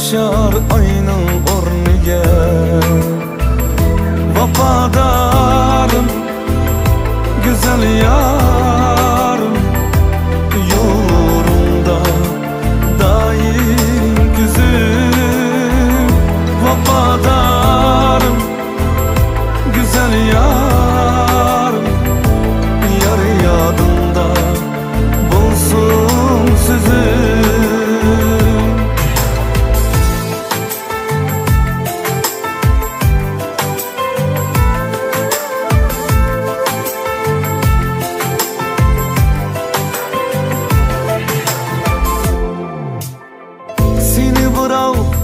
yaşar ayının orniga. Vafadarım, güzel yarım, yolunda daim güzüm. Vafadarım, güzel yarım, yar yadında bulsun sözüm.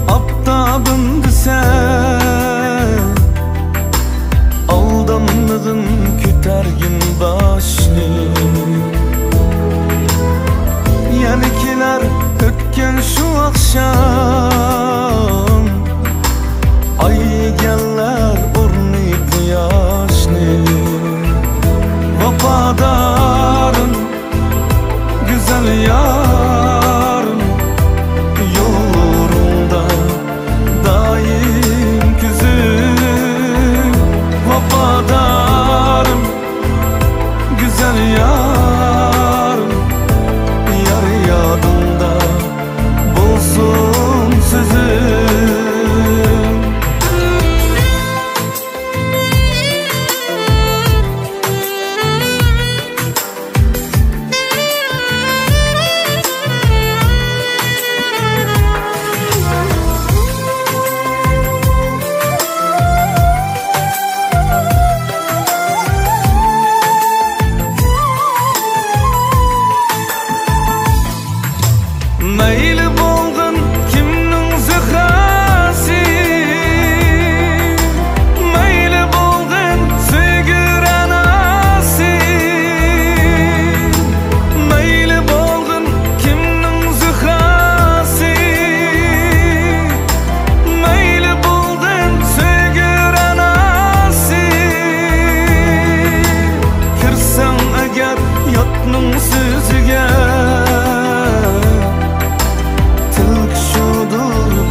Aptabın sen aldanlığın kütergin başlı. Yenikiler ötken şu akşam, ay geller orni bu yaşlı. Vafadarım, güzel yarım, yolunda daim güzüm. Vafadarım, güzel yarım, yar yadında bulsun sözüm. Meyli bolğun kimning zehrasi, meyli bolğun söygür anasi. Meyli bolğun kimning zehrasi, meyli bolğun söygür anasi. Kirsan agar yotning so'ziga,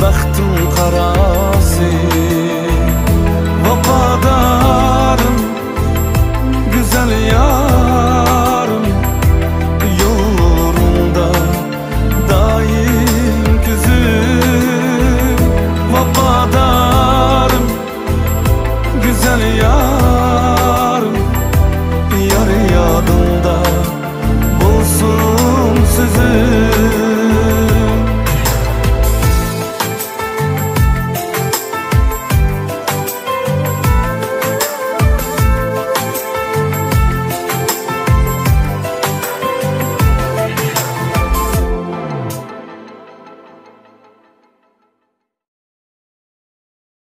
baxtim qarasi. Vafadarım, güzel yarım, yolunda daim güzüm. Vafadarım,